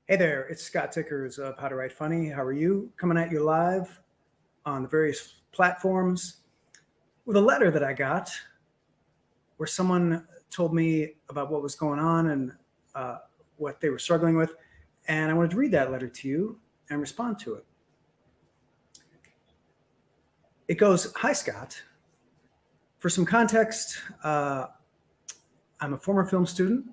Hey there, it's Scott Dikkers of How to Write Funny. How are you? Coming at you live on the various platforms with a letter that I got where someone told me about what was going on and what they were struggling with. And I wanted to read that letter to you and respond to it. It goes, "Hi, Scott. For some context, I'm a former film student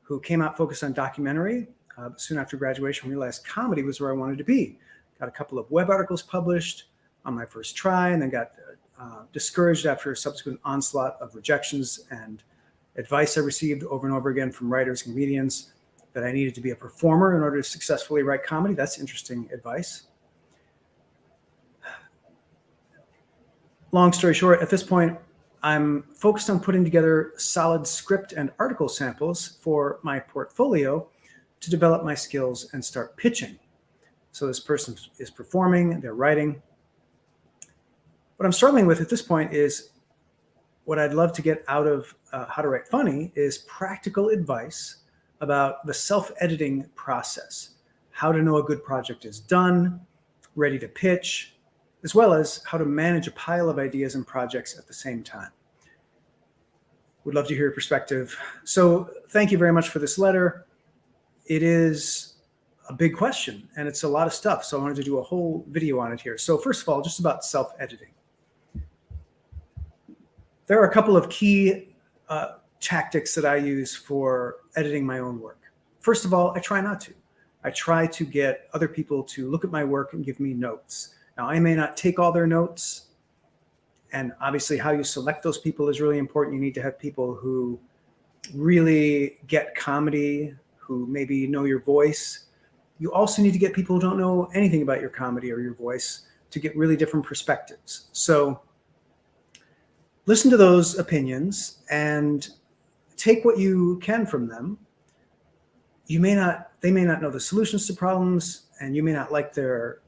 who came out focused on documentary. Soon after graduation, realized comedy was where I wanted to be. Got a couple of web articles published on my first try, and then got discouraged after a subsequent onslaught of rejections and advice I received over and over again from writers and comedians that I needed to be a performer in order to successfully write comedy." That's interesting advice. Long story short, at this point, I'm focused on putting together solid script and article samples for my portfolio to develop my skills and start pitching. So this person is performing, they're writing. What I'm struggling with at this point is what I'd love to get out of How to Write Funny is practical advice about the self-editing process, how to know a good project is done, ready to pitch, as well as how to manage a pile of ideas and projects at the same time. Would love to hear your perspective. So thank you very much for this letter. It is a big question and it's a lot of stuff. So I wanted to do a whole video on it here. So first of all, just about self-editing. There are a couple of key tactics that I use for editing my own work. First of all, I try not to. I try to get other people to look at my work and give me notes. Now, I may not take all their notes, and obviously how you select those people is really important. You need to have people who really get comedy, who maybe know your voice. You also need to get people who don't know anything about your comedy or your voice to get really different perspectives. So listen to those opinions and take what you can from them. They may not know the solutions to problems, and you may not like their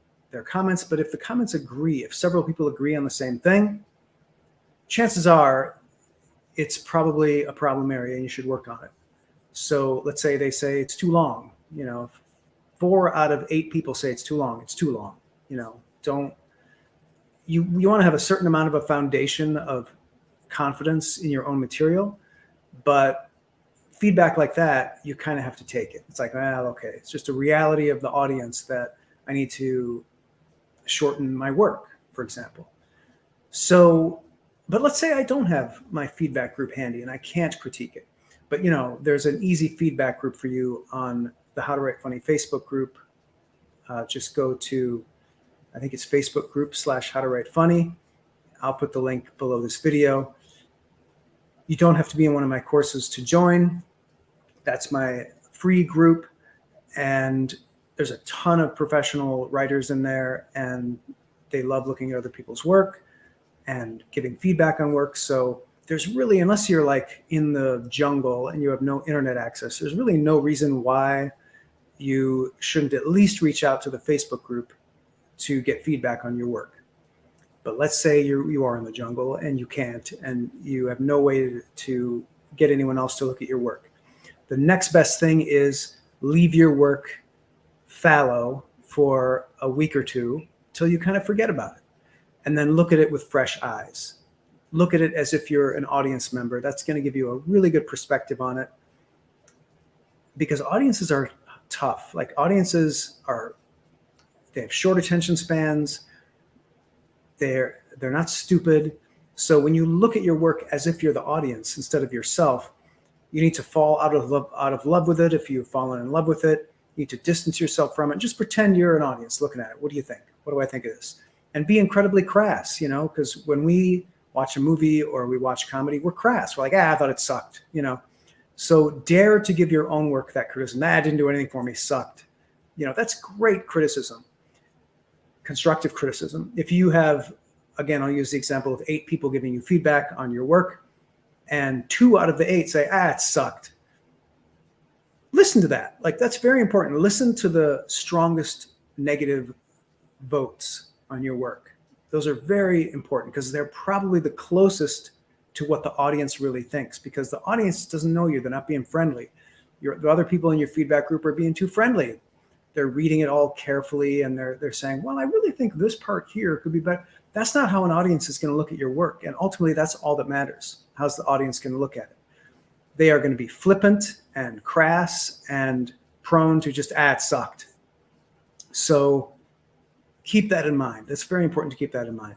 comments, but if the comments agree, if several people agree on the same thing, chances are it's probably a problem area and you should work on it. So let's say they say it's too long. 4 out of 8 people say it's too long. It's too long. You want to have a certain amount of a foundation of confidence in your own material, but feedback like that, you kind of have to take it. It's like, well, okay, it's just a reality of the audience that I need to shorten my work, for example. So, but let's say I don't have my feedback group handy and I can't critique it. But there's an easy feedback group for you on the How to Write Funny Facebook group. Just go to, I think it's Facebook group /How to Write Funny. I'll put the link below this video. You don't have to be in one of my courses to join. That's my free group. And there's a ton of professional writers in there, and they love looking at other people's work and giving feedback on work. So there's really, unless you're like in the jungle and you have no internet access, there's really no reason why you shouldn't at least reach out to the Facebook group to get feedback on your work. But let's say you are in the jungle and you can't, and you have no way to get anyone else to look at your work. The next best thing is leave your work fallow for a week or two till you kind of forget about it, and then look at it with fresh eyes. Look at it as if you're an audience member. That's going to give you a really good perspective on it, because audiences are tough. Like, audiences they have short attention spans. They're not stupid. So when you look at your work as if you're the audience instead of yourself, you need to fall out of love with it. If you've fallen in love with it, you need to distance yourself from it. Just pretend you're an audience looking at it. What do you think? What do I think of this? And be incredibly crass, because when we watch a movie or we watch comedy, we're crass. We're like, I thought it sucked, So dare to give your own work that criticism. That didn't do anything for me, sucked. That's great criticism, constructive criticism. If you have, again, I'll use the example of 8 people giving you feedback on your work, and 2 out of the 8 say, it sucked. Listen to that. Like, that's very important. Listen to the strongest negative votes on your work. Those are very important because they're probably the closest to what the audience really thinks, because the audience doesn't know you. They're not being friendly. The other people in your feedback group are being too friendly. they're reading it all carefully and they're saying, well, I really think this part here could be better. That's not how an audience is going to look at your work. And ultimately, that's all that matters. How's the audience going to look at it? They are going to be flippant and crass and prone to just, it sucked. So keep that in mind. It's very important to keep that in mind.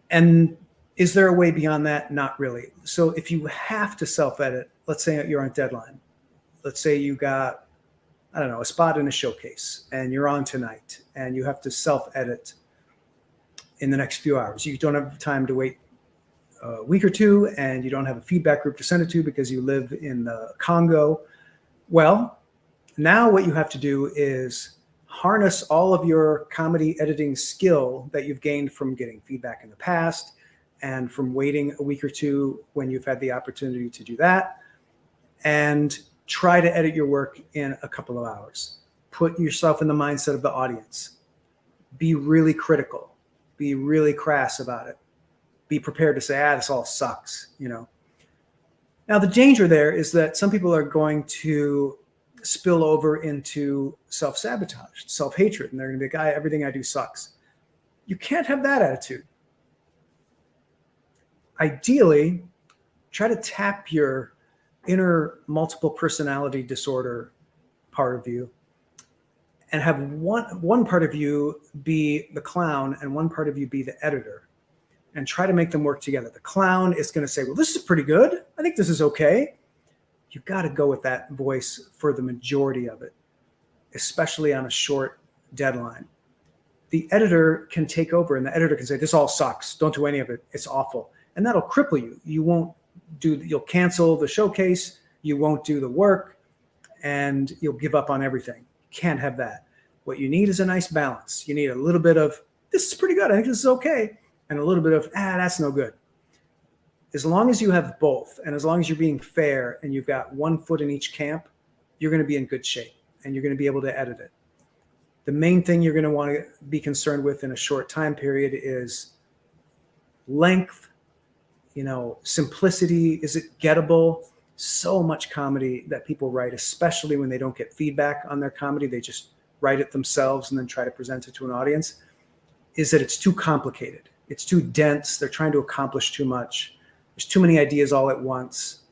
And is there a way beyond that? Not really. So if you have to self-edit, let's say you're on a deadline. Let's say you got, I don't know, a spot in a showcase and you're on tonight and you have to self-edit in the next few hours. You don't have time to wait a week or two and you don't have a feedback group to send it to because you live in the Congo. Well, now what you have to do is harness all of your comedy editing skill that you've gained from getting feedback in the past and from waiting a week or two when you've had the opportunity to do that, and try to edit your work in a couple of hours. Put yourself in the mindset of the audience. Be really critical. Be really crass about it. Be prepared to say, this all sucks, Now, the danger there is that some people are going to spill over into self-sabotage, self-hatred, and they're going to be like, everything I do sucks. You can't have that attitude. Ideally, try to tap your inner multiple personality disorder part of you and have one part of you be the clown and one part of you be the editor, and try to make them work together. The clown is going to say, well, this is pretty good. I think this is okay. You've got to go with that voice for the majority of it, especially on a short deadline. The editor can take over and the editor can say, this all sucks. Don't do any of it. It's awful. And that'll cripple you. You'll cancel the showcase. You won't do the work and you'll give up on everything. You can't have that. What you need is a nice balance. You need a little bit of, this is pretty good. I think this is okay. And a little bit of, that's no good. As long as you have both, and as long as you're being fair and you've got one foot in each camp, you're going to be in good shape and you're going to be able to edit it. The main thing you're going to want to be concerned with in a short time period is length, simplicity. Is it gettable? So much comedy that people write, especially when they don't get feedback on their comedy, they just write it themselves and then try to present it to an audience, is that it's too complicated. It's too dense. They're trying to accomplish too much. There's too many ideas all at once.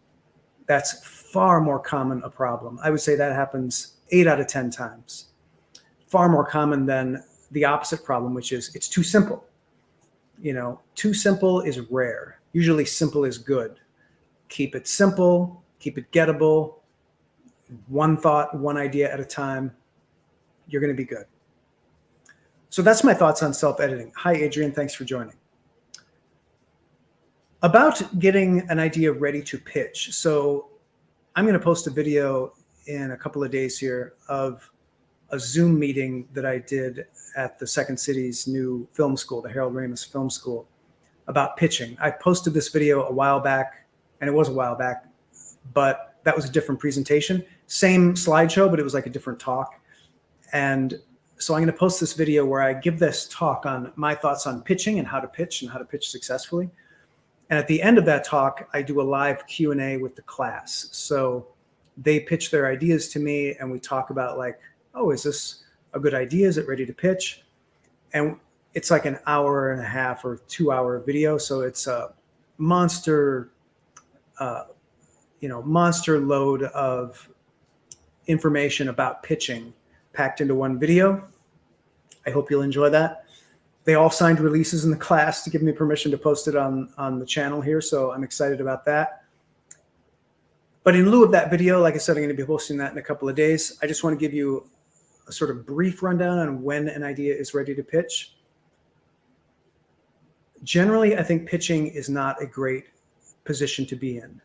That's far more common a problem. I would say that happens 8 out of 10 times. Far more common than the opposite problem, which is it's too simple. Too simple is rare. Usually simple is good. Keep it simple, keep it gettable, one thought, one idea at a time. You're going to be good. So that's my thoughts on self-editing. Hi, Adrian. Thanks for joining. About getting an idea ready to pitch. So I'm going to post a video in a couple of days here of a Zoom meeting that I did at the Second City's new film school, the Harold Ramis Film School, about pitching. I posted this video a while back, and it was a while back, but that was a different presentation. Same slideshow, but it was like a different talk. And so I'm going to post this video where I give this talk on my thoughts on pitching and how to pitch successfully. And at the end of that talk, I do a live Q&A with the class. So they pitch their ideas to me and we talk about like, is this a good idea? Is it ready to pitch? And it's like an hour and a half or 2-hour video. So it's a monster load of information about pitching packed into one video. I hope you'll enjoy that. They all signed releases in the class to give me permission to post it on the channel here. So I'm excited about that. But in lieu of that video, like I said, I'm going to be posting that in a couple of days. I just want to give you a sort of brief rundown on when an idea is ready to pitch. Generally, I think pitching is not a great position to be in.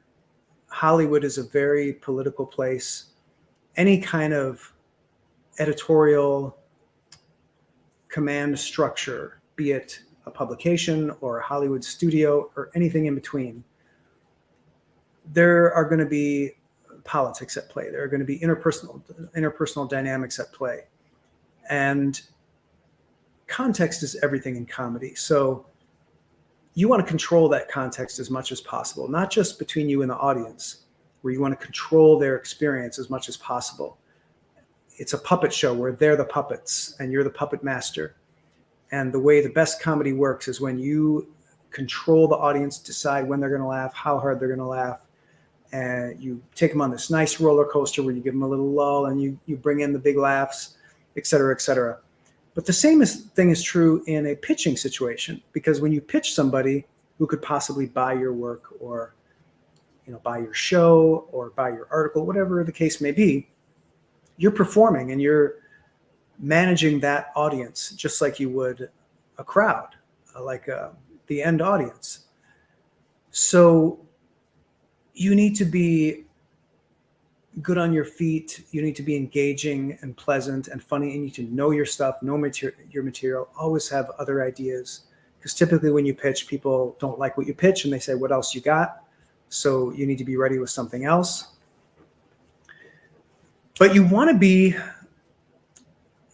Hollywood is a very political place. Any kind of editorial command structure, be it a publication or a Hollywood studio or anything in between, there are going to be politics at play. There are going to be interpersonal dynamics at play. And context is everything in comedy. So you want to control that context as much as possible, not just between you and the audience, where you want to control their experience as much as possible, it's a puppet show where they're the puppets and you're the puppet master. And the way the best comedy works is when you control the audience, decide when they're going to laugh, how hard they're going to laugh, and you take them on this nice roller coaster where you give them a little lull and you bring in the big laughs, et cetera, et cetera. But the same thing is true in a pitching situation, because when you pitch somebody who could possibly buy your work or, buy your show or buy your article, whatever the case may be, you're performing and you're managing that audience just like you would a crowd, like the end audience. So you need to be good on your feet. You need to be engaging and pleasant and funny. You need to know your stuff, know your material, always have other ideas. Because typically when you pitch, people don't like what you pitch and they say, what else you got? So you need to be ready with something else. But you want to be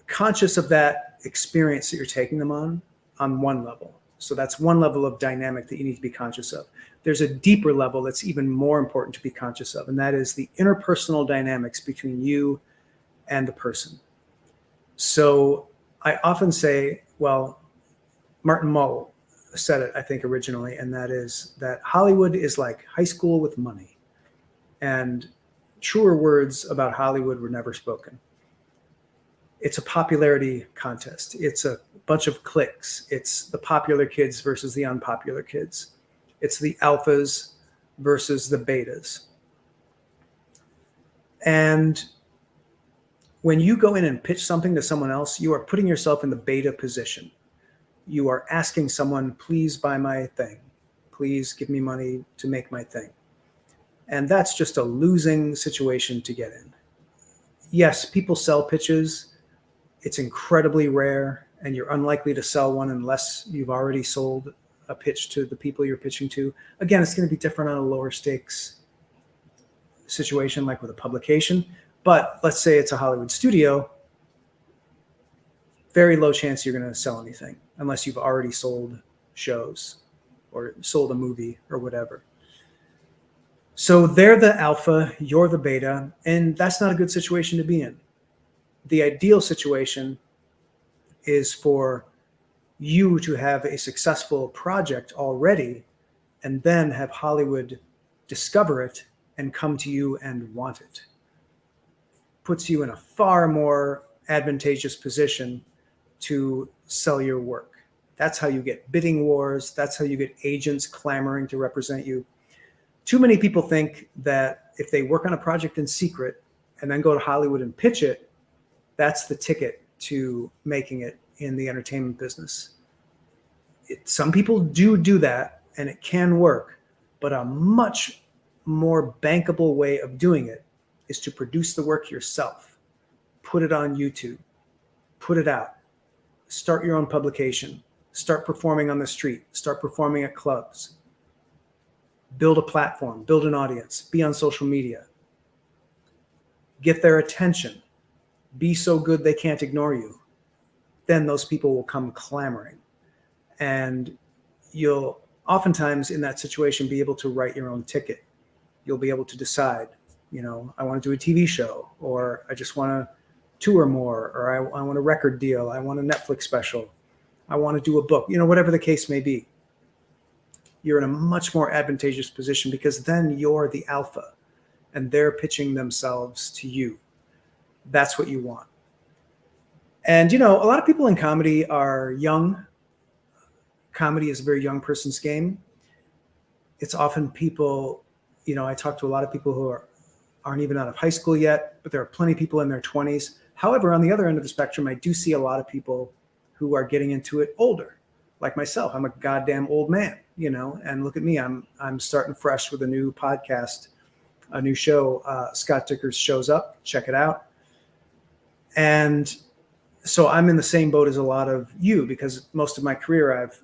conscious of that experience that you're taking them on one level. So that's one level of dynamic that you need to be conscious of. There's a deeper level that's even more important to be conscious of, and that is the interpersonal dynamics between you and the person. So I often say, well, Martin Mull said it, I think, originally, and that is that Hollywood is like high school with money. And truer words about Hollywood were never spoken. It's a popularity contest. It's a bunch of cliques. It's the popular kids versus the unpopular kids. It's the alphas versus the betas. And when you go in and pitch something to someone else, you are putting yourself in the beta position. You are asking someone, please buy my thing. Please give me money to make my thing. And that's just a losing situation to get in. Yes, people sell pitches. It's incredibly rare, and you're unlikely to sell one unless you've already sold a pitch to the people you're pitching to. Again, it's going to be different on a lower stakes situation, like with a publication. But let's say it's a Hollywood studio, very low chance you're going to sell anything unless you've already sold shows or sold a movie or whatever. So they're the alpha, you're the beta, and that's not a good situation to be in. The ideal situation is for you to have a successful project already and then have Hollywood discover it and come to you and want it. Puts you in a far more advantageous position to sell your work. That's how you get bidding wars. That's how you get agents clamoring to represent you. Too many people think that if they work on a project in secret and then go to Hollywood and pitch it, that's the ticket to making it in the entertainment business. Some people do that, and it can work, but a much more bankable way of doing it is to produce the work yourself, put it on YouTube, put it out, start your own publication, start performing on the street, start performing at clubs, build a platform, build an audience, be on social media, get their attention, be so good they can't ignore you. Then those people will come clamoring. And you'll oftentimes in that situation be able to write your own ticket. You'll be able to decide, I want to do a TV show, or I just want to tour more, or I want a record deal, I want a Netflix special, I want to do a book, whatever the case may be. You're in a much more advantageous position because then you're the alpha and they're pitching themselves to you. That's what you want. And, a lot of people in comedy are young. Comedy is a very young person's game. It's often people, I talk to a lot of people who aren't even out of high school yet, but there are plenty of people in their 20s. However, on the other end of the spectrum, I do see a lot of people who are getting into it older, like myself. I'm a goddamn old man, and look at me. I'm starting fresh with a new podcast, a new show. Scott Dikkers Shows Up. Check it out. And so I'm in the same boat as a lot of you, because most of my career I've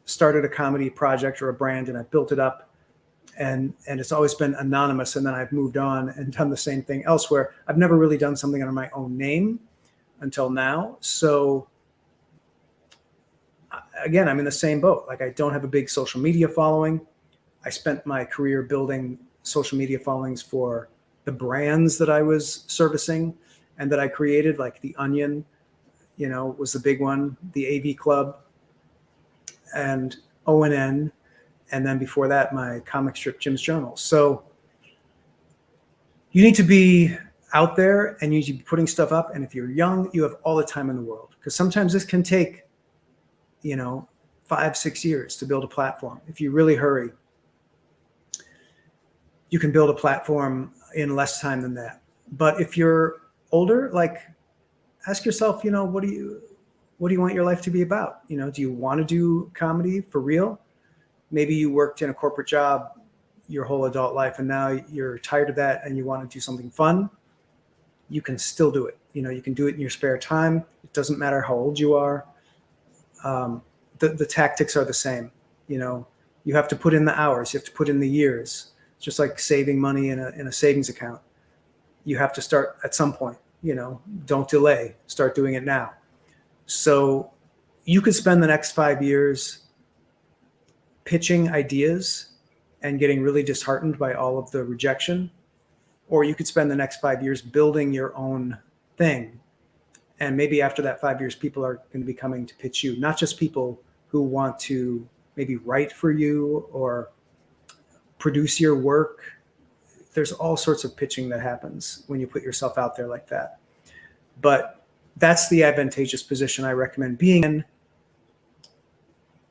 started a comedy project or a brand and I've built it up, and it's always been anonymous, and then I've moved on and done the same thing elsewhere. I've never really done something under my own name until now. So again, I'm in the same boat. Like, I don't have a big social media following. I spent my career building social media followings for the brands that I was servicing. and that I created, like The Onion, was the big one, the AV Club, and ONN, and then before that, my comic strip Jim's Journal. So you need to be out there and you need to be putting stuff up. And if you're young, you have all the time in the world, because sometimes this can take, 5-6 years to build a platform. If you really hurry, you can build a platform in less time than that. But if you're older, like, ask yourself, what do you want your life to be about? Do you want to do comedy for real? Maybe you worked in a corporate job your whole adult life and now you're tired of that and you want to do something fun. You can still do it. You can do it in your spare time. It doesn't matter how old you are. The tactics are the same. You have to put in the hours. You have to put in the years. It's just like saving money in a savings account. You have to start at some point. Don't delay. Start doing it now. So you could spend the next 5 years pitching ideas and getting really disheartened by all of the rejection, or you could spend the next 5 years building your own thing. And maybe after that 5 years, people are going to be coming to pitch you, not just people who want to maybe write for you or produce your work. There's all sorts of pitching that happens when you put yourself out there like that. But that's the advantageous position I recommend being in.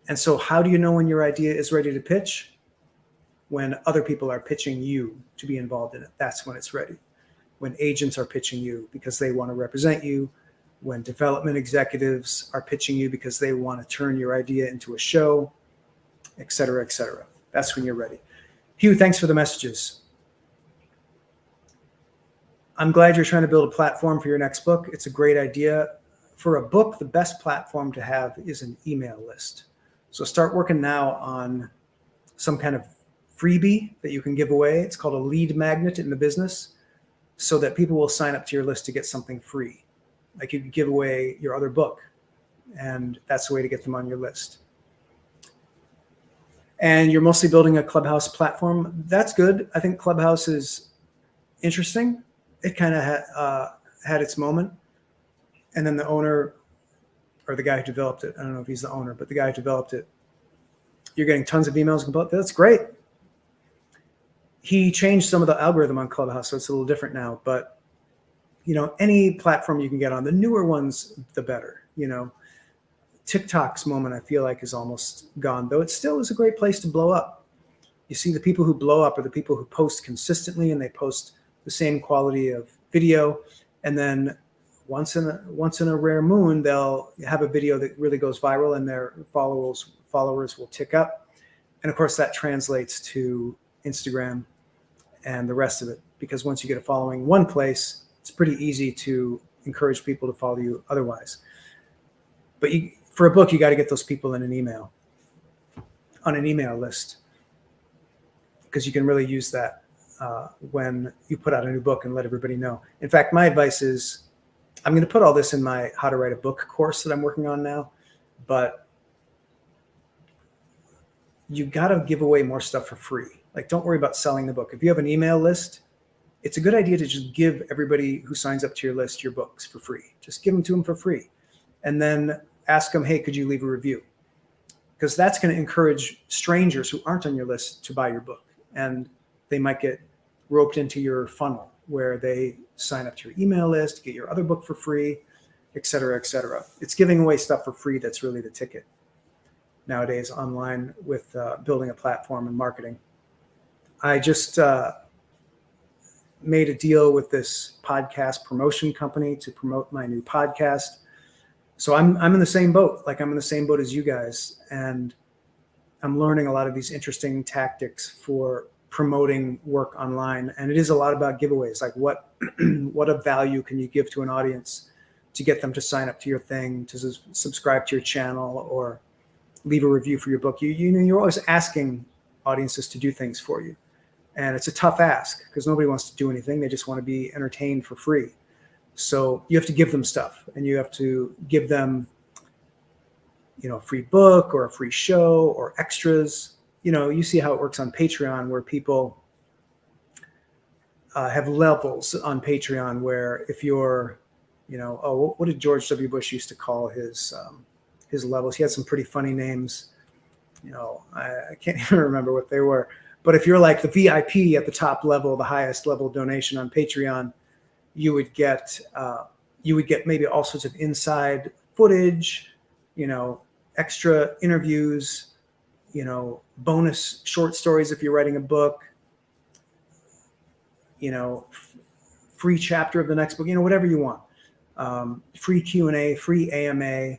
And so how do you know when your idea is ready to pitch? When other people are pitching you to be involved in it. That's when it's ready. When agents are pitching you because they want to represent you. When development executives are pitching you because they want to turn your idea into a show, et cetera, et cetera. That's when you're ready. Hugh, thanks for the messages. I'm glad you're trying to build a platform for your next book. It's a great idea. For a book, the best platform to have is an email list. So start working now on some kind of freebie that you can give away. It's called a lead magnet in the business, so that people will sign up to your list to get something free. Like you could give away your other book, and that's the way to get them on your list. And you're mostly building a Clubhouse platform. That's good. I think Clubhouse is interesting. It kind of had its moment. And then the owner, or the guy who developed it, I don't know if he's the owner, but the guy who developed it, you're getting tons of emails about that. That's great. He changed some of the algorithm on Clubhouse, so it's a little different now. But, any platform you can get on, the newer ones, the better. TikTok's moment, I feel like, is almost gone, though it still is a great place to blow up. You see, the people who blow up are the people who post consistently, and they post the same quality of video. And then once in a rare moon, they'll have a video that really goes viral, and their followers will tick up. And of course, that translates to Instagram and the rest of it, because once you get a following one place, it's pretty easy to encourage people to follow you otherwise. But for a book, you got to get those people in an email list, because you can really use that when you put out a new book and let everybody know. In fact, my advice is, I'm going to put all this in my How to Write a Book course that I'm working on now, but you got to give away more stuff for free. Like, don't worry about selling the book. If you have an email list, it's a good idea to just give everybody who signs up to your list your books for free. Just give them to them for free. And then ask them, hey, could you leave a review? Because that's going to encourage strangers who aren't on your list to buy your book. And they might get roped into your funnel where they sign up to your email list, get your other book for free, et cetera, et cetera. It's giving away stuff for free that's really the ticket nowadays online with building a platform and marketing. I just made a deal with this podcast promotion company to promote my new podcast. So I'm in the same boat. Like, I'm in the same boat as you guys. And I'm learning a lot of these interesting tactics for promoting work online. And it is a lot about giveaways. Like, what of value can you give to an audience to get them to sign up to your thing, to subscribe to your channel, or leave a review for your book? You're always asking audiences to do things for you. And it's a tough ask, because nobody wants to do anything. They just want to be entertained for free. So you have to give them stuff, and you have to give them, a free book or a free show or extras. You see how it works on Patreon, where people have levels on Patreon where if you're, what did George W. Bush used to call his levels? He had some pretty funny names. I can't even remember what they were. But if you're like the VIP at the top level, the highest level donation on Patreon, you would get maybe all sorts of inside footage, extra interviews, bonus short stories if you're writing a book, free chapter of the next book, whatever you want, free Q&A, free AMA,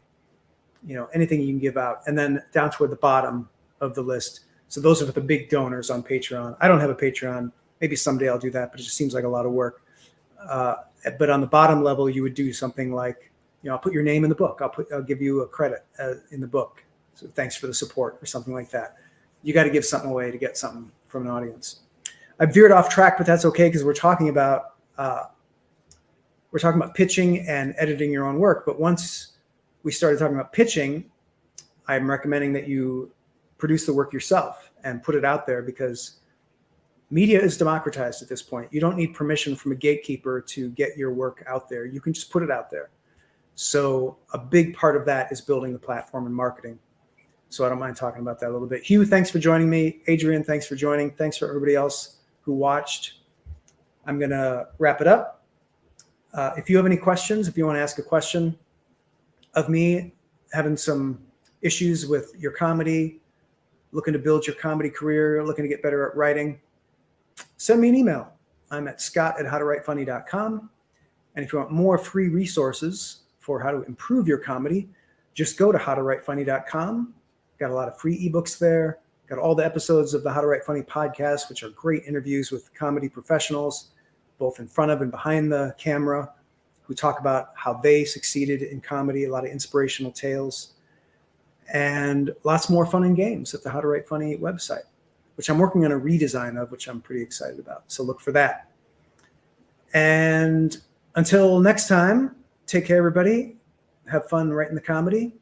anything you can give out. And then down toward the bottom of the list. So those are the big donors on Patreon. I don't have a Patreon. Maybe someday I'll do that, but it just seems like a lot of work. But on the bottom level, you would do something like, I'll put your name in the book. I'll give you a credit in the book. So thanks for the support or something like that. You got to give something away to get something from an audience. I veered off track, but that's okay because we're talking about pitching and editing your own work. But once we started talking about pitching, I'm recommending that you produce the work yourself and put it out there because media is democratized at this point. You don't need permission from a gatekeeper to get your work out there. You can just put it out there. So a big part of that is building the platform and marketing. So I don't mind talking about that a little bit. Hugh, thanks for joining me. Adrian, thanks for joining. Thanks for everybody else who watched. I'm going to wrap it up. If you have any questions, if you want to ask a question of me, having some issues with your comedy, looking to build your comedy career, looking to get better at writing, send me an email. I'm at scott@howtowritefunny.com. And if you want more free resources for how to improve your comedy, just go to howtowritefunny.com. Got a lot of free ebooks there. Got all the episodes of the How to Write Funny podcast, which are great interviews with comedy professionals, both in front of and behind the camera, who talk about how they succeeded in comedy, a lot of inspirational tales, and lots more fun and games at the How to Write Funny website, which I'm working on a redesign of, which I'm pretty excited about. So look for that. And until next time, take care, everybody. Have fun writing the comedy,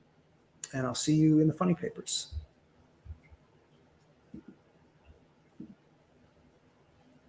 and I'll see you in the funny papers.